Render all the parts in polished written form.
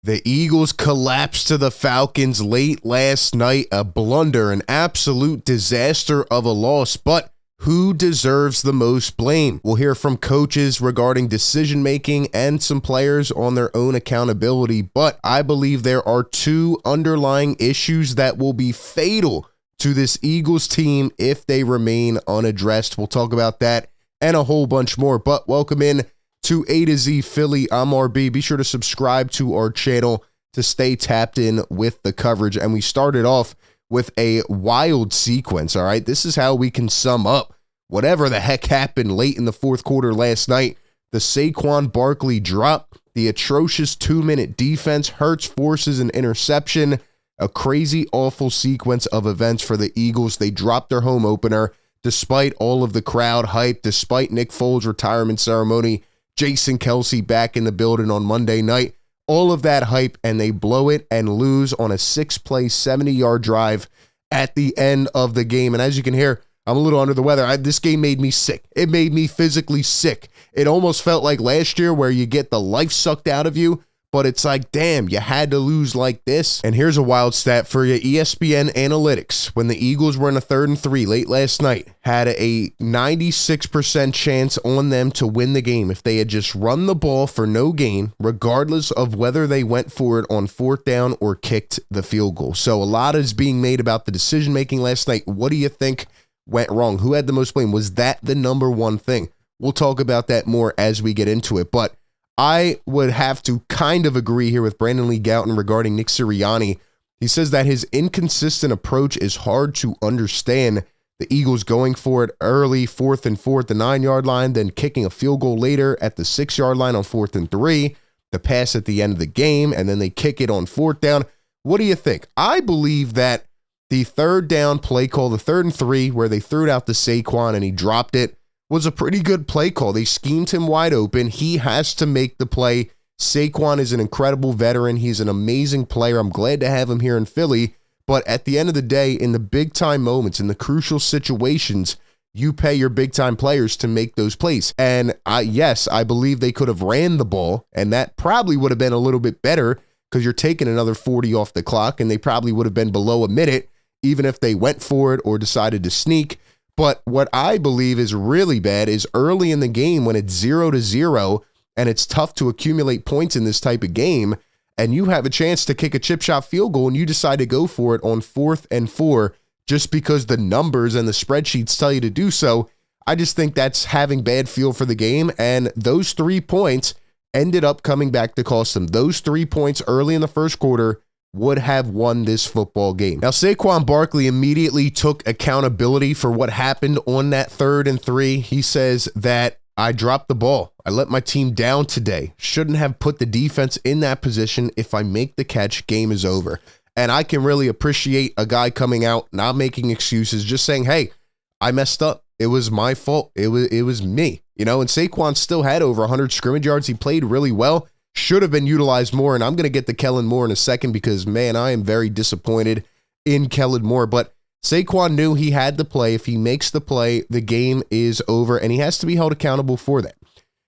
The Eagles collapsed to the Falcons late last night. A blunder, an absolute disaster of a loss. But who deserves the most blame? We'll hear from coaches regarding decision-making and some players on their own accountability. But I believe there are two underlying issues that will be fatal to this Eagles team if they remain unaddressed. We'll talk about that and a whole bunch more. But welcome in to A to Z Philly. I'm RB. Be sure to subscribe to our channel to stay tapped in with the coverage. And we started off with a wild sequence, all right? This is how we can sum up whatever the heck happened late in the fourth quarter last night. The Saquon Barkley drop, the atrocious 2-minute defense, Hurts forces an interception, a crazy, awful sequence of events for the Eagles. They dropped their home opener despite all of the crowd hype, despite Nick Foles' retirement ceremony, Jason Kelce back in the building on Monday night, all of that hype, and they blow it and lose on a 6-play, 70-yard drive at the end of the game. And as you can hear, I'm a little under the weather. This game made me sick. It made me physically sick. It almost felt like last year where you get the life sucked out of you, but it's like, damn, you had to lose like this. And here's a wild stat for you. ESPN Analytics, when the Eagles were in a 3rd and 3 late last night, had a 96% chance on them to win the game if they had just run the ball for no gain, regardless of whether they went for it on 4th down or kicked the field goal. So a lot is being made about the decision-making last night. What do you think went wrong? Who had the most blame? Was that the number one thing? We'll talk about that more as we get into it, but I would have to kind of agree here with Brandon Lee Gouton regarding Nick Sirianni. He says that his inconsistent approach is hard to understand. The Eagles going for it early, 4th and 4 at the 9-yard line, then kicking a field goal later at the 6-yard line on 4th and 3, the pass at the end of the game, and then they kick it on 4th down. What do you think? I believe that the 3rd down play call, the 3rd and 3, where they threw it out to Saquon and he dropped it, was a pretty good play call. They schemed him wide open. He has to make the play. Saquon is an incredible veteran. He's an amazing player. I'm glad to have him here in Philly. But at the end of the day, in the big-time moments, in the crucial situations, you pay your big-time players to make those plays. And yes, I believe they could have ran the ball, and that probably would have been a little bit better because you're taking another 40 off the clock, and they probably would have been below a minute, even if they went for it or decided to sneak. But what I believe is really bad is early in the game when it's 0-0 and it's tough to accumulate points in this type of game, and you have a chance to kick a chip shot field goal and you decide to go for it on 4th and 4 just because the numbers and the spreadsheets tell you to do so. I just think that's having bad feel for the game, and those 3 points ended up coming back to cost them. Those 3 points early in the first quarter would have won this football game. Now, Saquon Barkley immediately took accountability for what happened on that 3rd and 3. He says that I dropped the ball. I let my team down today. Shouldn't have put the defense in that position. If I make the catch, game is over. And I can really appreciate a guy coming out, not making excuses, just saying, hey, I messed up. It was my fault. It was me. You know, and Saquon still had over 100 scrimmage yards. He played really well. Should have been utilized more, and I'm going to get to Kellen Moore in a second because, man, I am very disappointed in Kellen Moore. But Saquon knew he had to play. If he makes the play, the game is over, and he has to be held accountable for that.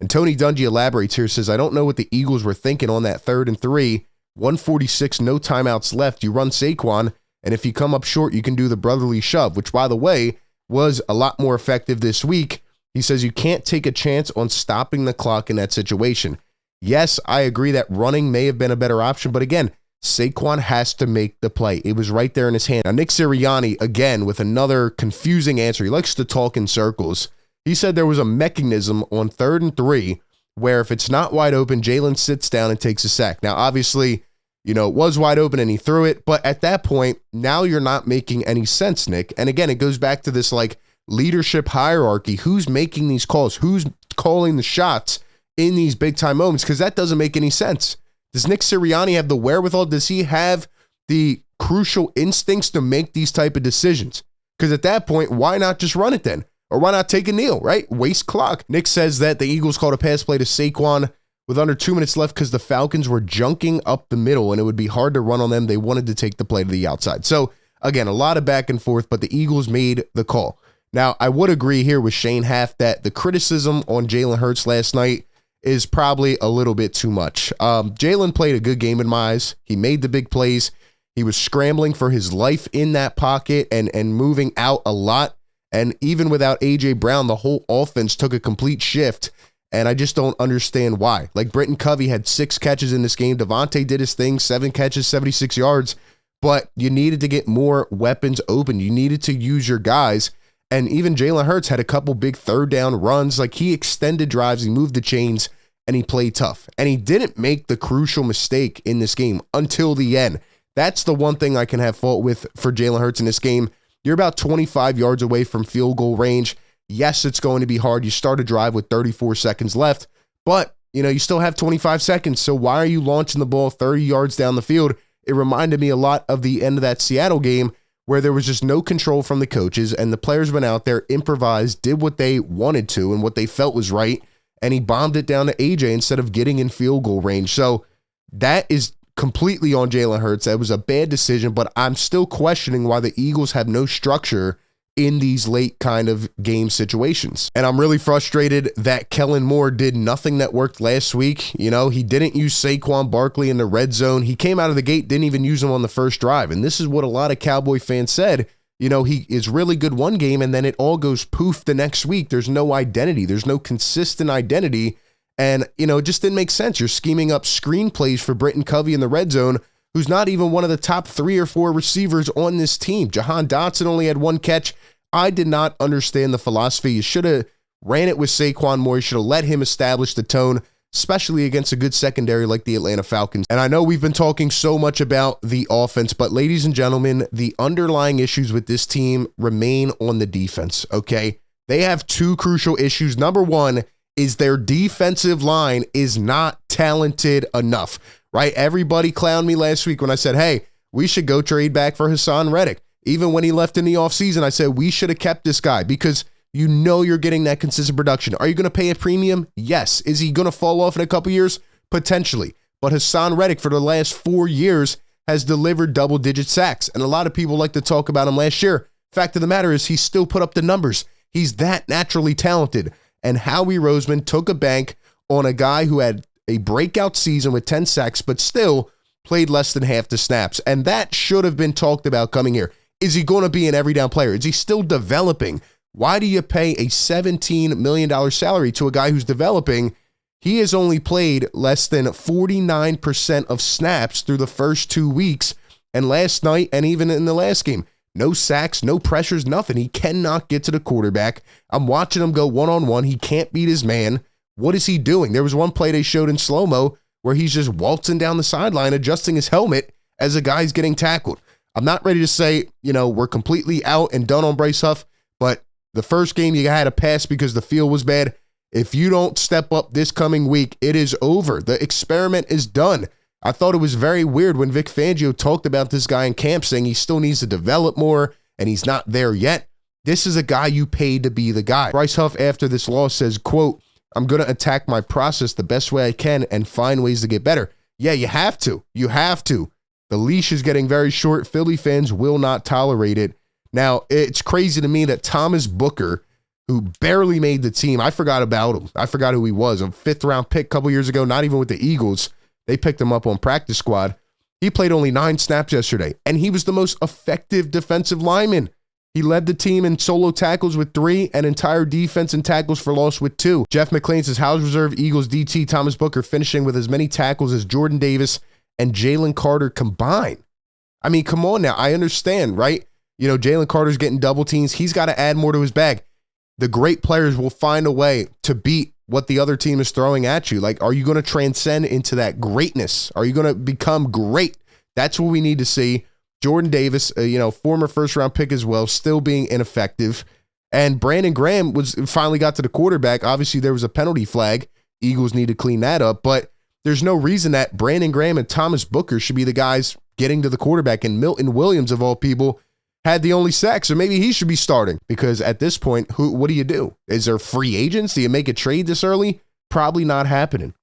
And Tony Dungy elaborates here, says, I don't know what the Eagles were thinking on that 3rd and 3, 1:46, no timeouts left. You run Saquon, and if you come up short, you can do the brotherly shove, which, by the way, was a lot more effective this week. He says you can't take a chance on stopping the clock in that situation. Yes, I agree that running may have been a better option, but again, Saquon has to make the play. It was right there in his hand. Now, Nick Sirianni, again, with another confusing answer. He likes to talk in circles. He said there was a mechanism on 3rd and 3 where if it's not wide open, Jalen sits down and takes a sack. Now, obviously, you know, it was wide open and he threw it, but at that point, now you're not making any sense, Nick. And again, it goes back to this like leadership hierarchy. Who's making these calls? Who's calling the shots in these big time moments? Because that doesn't make any sense. Does Nick Sirianni have the wherewithal? Does he have the crucial instincts to make these type of decisions? Because at that point, why not just run it then? Or why not take a kneel, right? Waste clock. Nick says that the Eagles called a pass play to Saquon with under 2 minutes left because the Falcons were junking up the middle and it would be hard to run on them. They wanted to take the play to the outside. So again, a lot of back and forth, but the Eagles made the call. Now, I would agree here with Shane Haft that the criticism on Jalen Hurts last night is probably a little bit too much. Jalen played a good game in my eyes. He made the big plays. He was scrambling for his life in that pocket and moving out a lot. And even without A.J. Brown, the whole offense took a complete shift. And I just don't understand why. Like, Britton Covey had 6 catches in this game. Devontae did his thing, 7 catches, 76 yards. But you needed to get more weapons open. You needed to use your guys. And even Jalen Hurts had a couple big third down runs. Like, he extended drives, he moved the chains, and he played tough. And he didn't make the crucial mistake in this game until the end. That's the one thing I can have fault with for Jalen Hurts in this game. You're about 25 yards away from field goal range. Yes, it's going to be hard. You start a drive with 34 seconds left, but you still have 25 seconds. So why are you launching the ball 30 yards down the field? It reminded me a lot of the end of that Seattle game where there was just no control from the coaches and the players went out there, improvised, did what they wanted to and what they felt was right, and he bombed it down to AJ instead of getting in field goal range. So that is completely on Jalen Hurts. That was a bad decision, but I'm still questioning why the Eagles have no structure in these late kind of game situations. And I'm really frustrated that Kellen Moore did nothing that worked last week. He didn't use Saquon Barkley in the red zone. He came out of the gate, didn't even use him on the first drive. And this is what a lot of Cowboy fans said. He is really good one game and then it all goes poof the next week. There's no identity. There's no consistent identity. And, it just didn't make sense. You're scheming up screenplays for Britton Covey in the red zone, who's not even one of the top 3 or 4 receivers on this team. Jahan Dotson only had 1 catch. I did not understand the philosophy. You should have ran it with Saquon Moore. You should have let him establish the tone, especially against a good secondary like the Atlanta Falcons. And I know we've been talking so much about the offense, but ladies and gentlemen, the underlying issues with this team remain on the defense, okay? They have 2 crucial issues. Number 1 is their defensive line is not talented enough, right? Everybody clowned me last week when I said, hey, we should go trade back for Hassan Reddick. Even when he left in the offseason, I said we should have kept this guy because you're getting that consistent production. Are you going to pay a premium? Yes. Is he going to fall off in a couple years? Potentially. But Hassan Reddick for the last 4 years has delivered double-digit sacks. And a lot of people like to talk about him last year. Fact of the matter is he still put up the numbers. He's that naturally talented. And Howie Roseman took a bank on a guy who had a breakout season with 10 sacks, but still played less than half the snaps. And that should have been talked about coming here. Is he going to be an every down player? Is he still developing? Why do you pay a $17 million salary to a guy who's developing? He has only played less than 49% of snaps through the first 2 weeks. And last night, and even in the last game, no sacks, no pressures, nothing. He cannot get to the quarterback. I'm watching him go one-on-one. He can't beat his man. What is he doing? There was one play they showed in slow-mo where he's just waltzing down the sideline, adjusting his helmet as a guy's getting tackled. I'm not ready to say, we're completely out and done on Bryce Huff, but the first game you had to pass because the field was bad. If you don't step up this coming week, it is over. The experiment is done. I thought it was very weird when Vic Fangio talked about this guy in camp saying he still needs to develop more and he's not there yet. This is a guy you paid to be the guy. Bryce Huff after this loss says, quote, I'm going to attack my process the best way I can and find ways to get better. Yeah, you have to. You have to. The leash is getting very short. Philly fans will not tolerate it. Now, it's crazy to me that Thomas Booker, who barely made the team, I forgot about him. I forgot who he was. A 5th-round pick a couple years ago, not even with the Eagles. They picked him up on practice squad. He played only 9 snaps yesterday, and he was the most effective defensive lineman. He led the team in solo tackles with 3 and entire defense and tackles for loss with 2. Jeff McClain says, House Reserve Eagles DT Thomas Booker finishing with as many tackles as Jordan Davis and Jalen Carter combined. I mean, come on now. I understand, right? Jalen Carter's getting double teams. He's got to add more to his bag. The great players will find a way to beat what the other team is throwing at you. Like, are you going to transcend into that greatness? Are you going to become great? That's what we need to see. Jordan Davis, former 1st-round pick as well, still being ineffective. And Brandon Graham finally got to the quarterback. Obviously, there was a penalty flag. Eagles need to clean that up. But there's no reason that Brandon Graham and Thomas Booker should be the guys getting to the quarterback. And Milton Williams, of all people, had the only sack. So maybe he should be starting. Because at this point, what do you do? Is there free agents? Do you make a trade this early? Probably not happening.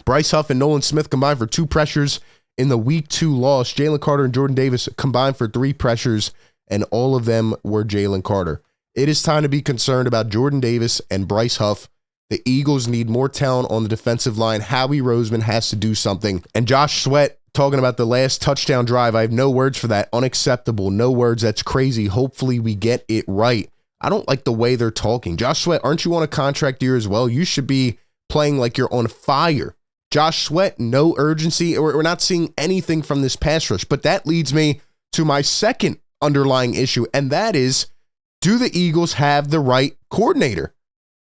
Bryce Huff and Nolan Smith combined for 2 pressures in the week 2 loss. Jalen Carter and Jordan Davis combined for 3 pressures, and all of them were Jalen Carter. It is time to be concerned about Jordan Davis and Bryce Huff. The Eagles need more talent on the defensive line. Howie Roseman has to do something. And Josh Sweat talking about the last touchdown drive. I have no words for that. Unacceptable. No words. That's crazy. Hopefully we get it right. I don't like the way they're talking. Josh Sweat, aren't you on a contract year as well? You should be playing like you're on fire. Josh Sweat, no urgency. We're not seeing anything from this pass rush. But that leads me to my second underlying issue, and that is, do the Eagles have the right coordinator?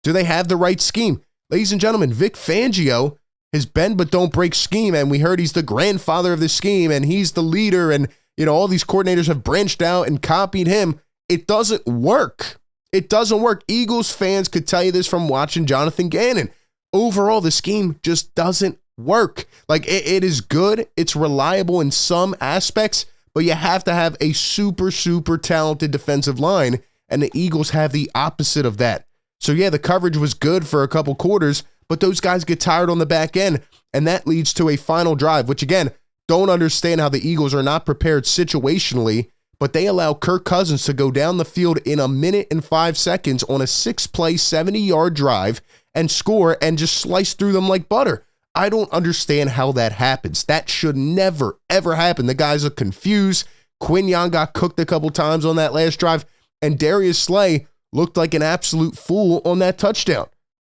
Do they have the right scheme? Ladies and gentlemen, Vic Fangio has bend but don't break scheme, and we heard he's the grandfather of the scheme, and he's the leader, and all these coordinators have branched out and copied him. It doesn't work. It doesn't work. Eagles fans could tell you this from watching Jonathan Gannon. Overall, the scheme just doesn't work. Like, it is good. It's reliable in some aspects, but you have to have a super, super talented defensive line, and the Eagles have the opposite of that. So yeah, the coverage was good for a couple quarters, but those guys get tired on the back end, and that leads to a final drive, which again, don't understand how the Eagles are not prepared situationally, but they allow Kirk Cousins to go down the field in 1 minute and 5 seconds on a 6-play, 70-yard drive and score and just slice through them like butter. I don't understand how that happens. That should never, ever happen. The guys are confused. Quinyon got cooked a couple times on that last drive, and Darius Slay looked like an absolute fool on that touchdown.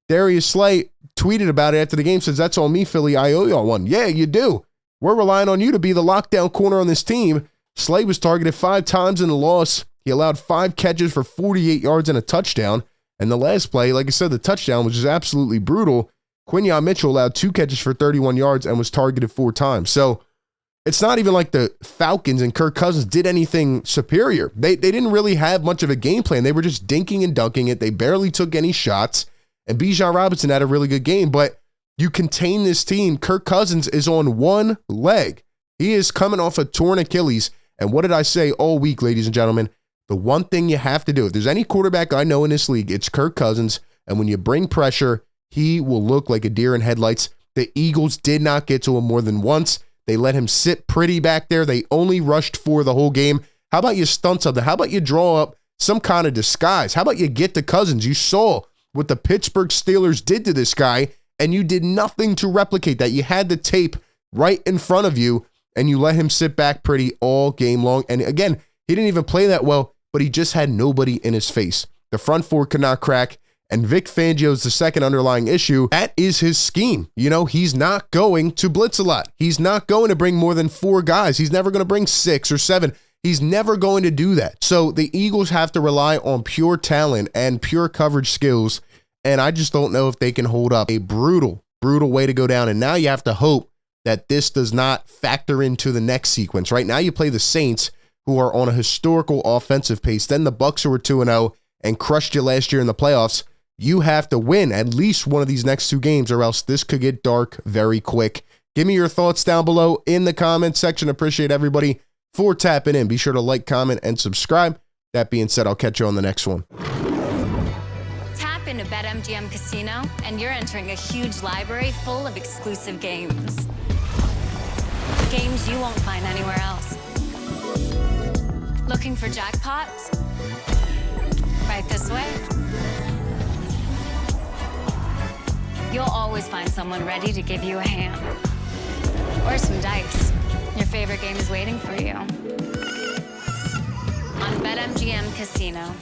Darius Slay tweeted about it after the game, says, "That's on me, Philly. I owe y'all one." Yeah, you do. We're relying on you to be the lockdown corner on this team. Slay was targeted 5 times in the loss. He allowed 5 catches for 48 yards and a touchdown. And the last play, like I said, the touchdown was just absolutely brutal. Quinyon Mitchell allowed 2 catches for 31 yards and was targeted 4 times. So it's not even like the Falcons and Kirk Cousins did anything superior. They didn't really have much of a game plan. They were just dinking and dunking it. They barely took any shots. And Bijan Robinson had a really good game. But you contain this team. Kirk Cousins is on one leg. He is coming off a torn Achilles. And what did I say all week, ladies and gentlemen? The one thing you have to do, if there's any quarterback I know in this league, it's Kirk Cousins. And when you bring pressure, he will look like a deer in headlights. The Eagles did not get to him more than once. They let him sit pretty back there. They only rushed for the whole game. How about you stunt something? How about you draw up some kind of disguise? How about you get to Cousins? You saw what the Pittsburgh Steelers did to this guy, and you did nothing to replicate that. You had the tape right in front of you, and you let him sit back pretty all game long. And again, he didn't even play that well, but he just had nobody in his face. The front four could not crack. And Vic Fangio's the second underlying issue. That is his scheme. He's not going to blitz a lot. He's not going to bring more than 4 guys. He's never going to bring 6 or 7. He's never going to do that. So the Eagles have to rely on pure talent and pure coverage skills. And I just don't know if they can hold up. A brutal, brutal way to go down. And now you have to hope that this does not factor into the next sequence. Right now you play the Saints, who are on a historical offensive pace. Then the Bucs, who are 2-0 and crushed you last year in the playoffs. You have to win at least one of these next 2 games, or else this could get dark very quick. Give me your thoughts down below in the comments section. Appreciate everybody for tapping in. Be sure to like, comment, and subscribe. That being said, I'll catch you on the next one. Tap into BetMGM Casino, and you're entering a huge library full of exclusive games. Games you won't find anywhere else. Looking for jackpots? Right this way. You'll always find someone ready to give you a hand. Or some dice. Your favorite game is waiting for you. On BetMGM Casino.